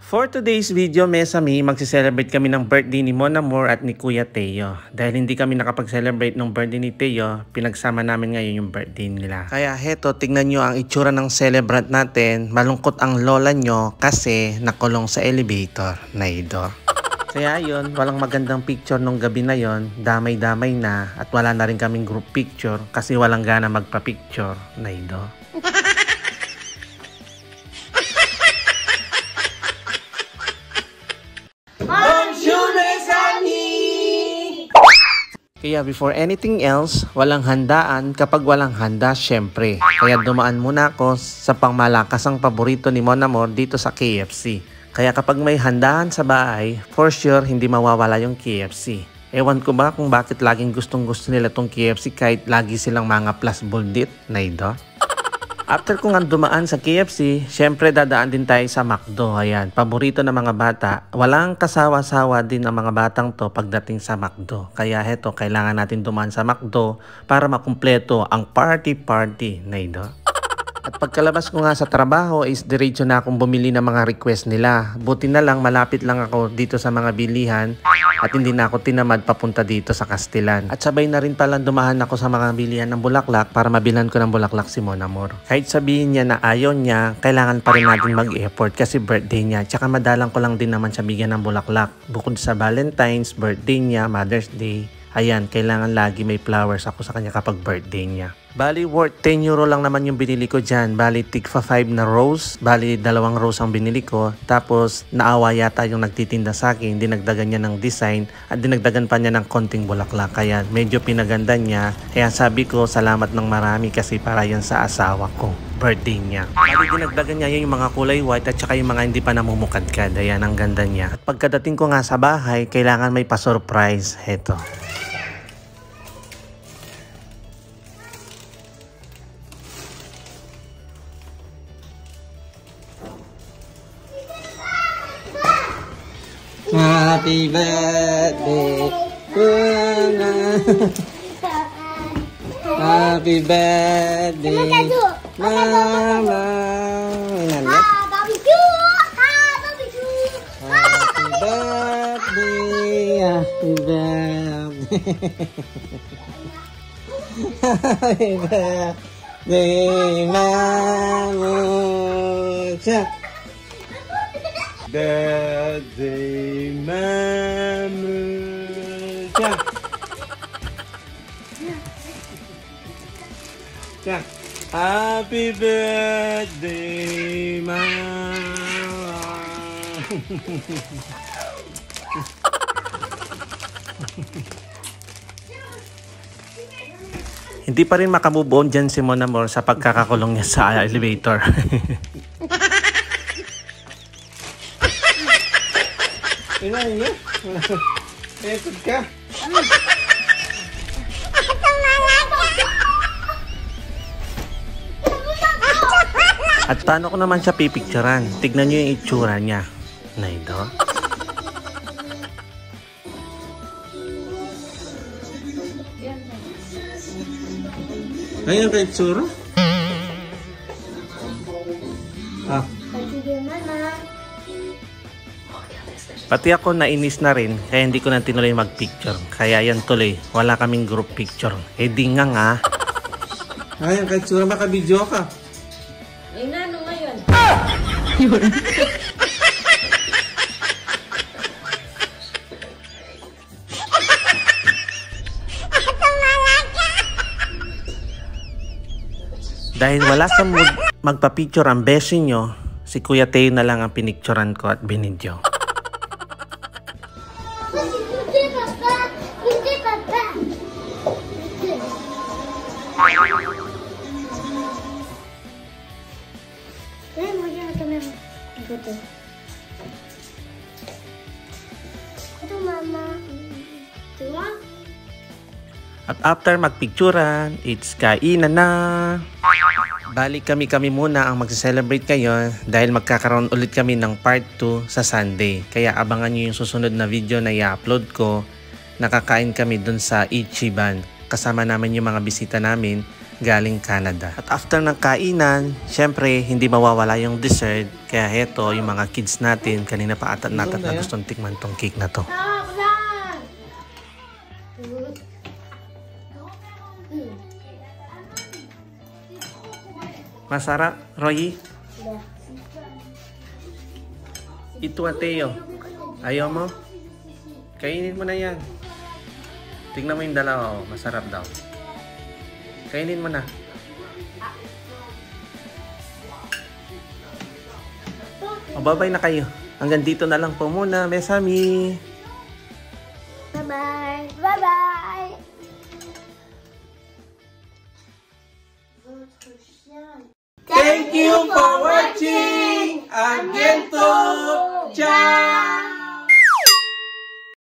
For today's video, Mesami, magse-celebrate kami ng birthday ni Mon Amour at ni Kuya Teo. Dahil hindi kami nakapag-celebrate ng birthday ni Teo, pinagsama namin ngayon yung birthday nila. Kaya heto, tignan nyo ang itsura ng celebrant natin. Malungkot ang lola nyo kasi nakulong sa elevator, Naido. Kaya yun, walang magandang picture nung gabi na yon, damay-damay na at wala na rin kaming group picture kasi walang gana magpa-picture, Naido. Kaya before anything else, walang handaan kapag walang handa syempre. Kaya dumaan muna ako sa pangmalakasang paborito ni Mon Amour dito sa KFC. Kaya kapag may handaan sa bahay, for sure hindi mawawala yung KFC. Ewan ko ba kung bakit laging gustong-gusto nila tong KFC kahit lagi silang mga plus buldit, Naido. After ko nga dumaan sa KFC, syempre dadaan din tayo sa McDo. Ayan, paborito ng mga bata. Walang kasawa-sawa din ng mga batang to pagdating sa McDo. Kaya heto, kailangan natin dumaan sa McDo para makumpleto ang party-party, Naido. At pagkalabas ko nga sa trabaho is diretso na akong bumili ng mga request nila. Buti na lang malapit lang ako dito sa mga bilihan at hindi na ako tinamad papunta dito sa Castellan. At sabay na rin pala dumahan ako sa mga bilihan ng bulaklak para mabilhan ko ng bulaklak si Mon Amour. Kahit sabihin niya na ayaw niya, kailangan pa rin natin mag-effort kasi birthday niya. Tsaka madalang ko lang din naman siya bigyan ng bulaklak. Bukod sa Valentine's, birthday niya, Mother's Day. Ayan, kailangan lagi may flowers ako sa kanya kapag birthday niya. Bali, worth 10 euro lang naman yung binili ko dyan. Bali, tigfa 5 na rose. Bali, 2 rose ang binili ko. Tapos, naawa yata yung nagtitinda sa akin. Dinagdagan niya ng design at dinagdagan pa niya ng konting bulaklak. Kaya, medyo pinaganda niya. Kaya sabi ko, salamat ng marami kasi para yan sa asawa ko. Birthday niya. Bali, dinagdagan niya yung mga kulay white at saka yung mga hindi pa namumukadkad. Ayan, ang ganda niya. At pagkadating ko nga sa bahay, kailangan may pa-surprise. Heto. Happy birthday, Kuna. Happy birthday, Mama. Happy birthday, happy birthday. Happy birthday, Mama. Birthday, Mama. Happy birthday, Mama. Hindi pa rin makamove on dyan si Mon Amour sa pagkakakulong niya sa elevator. Inay niya? Etod ka? At paano ko naman siya pipicturan? Tignan nyo yung itsura niya. Naido. Ayan ka itsura? Ah. Pati ako nainis na rin kaya hindi ko na tinuloy mag-picture. Kaya yan tuloy, wala kaming group picture. Eh di nga. Ayan ka itsura, maka-video ka. Eh nga, ano ngayon? Yun. Dahil wala sa mood magpa-picture ang beshi nyo, si Kuya Teo na lang ang pinicturan ko at binidyo. At after magpicturan, it's kainan na. Balik kami muna ang magse-celebrate ngayon dahil magkakaroon ulit kami ng part 2 sa Sunday. Kaya abangan nyo yung susunod na video na i-upload ko. Nakakain kami dun sa Ichiban. Kasama namin yung mga bisita namin galing Canada. At after ng kainan, syempre hindi mawawala yung dessert. Kaya heto, yung mga kids natin, kanina pa atat natat na gustong tikman tong cake na to. Masarap, Roy? Ito Ateo. Ayaw mo? Kainin mo na yan. Tingnan mo yung dalawa, oh. Masarap daw. Kainin mo na. O, bye-bye na kayo. Hanggang dito na lang po muna, Besami. Bye-bye. Bye-bye. Thank you for watching. Again to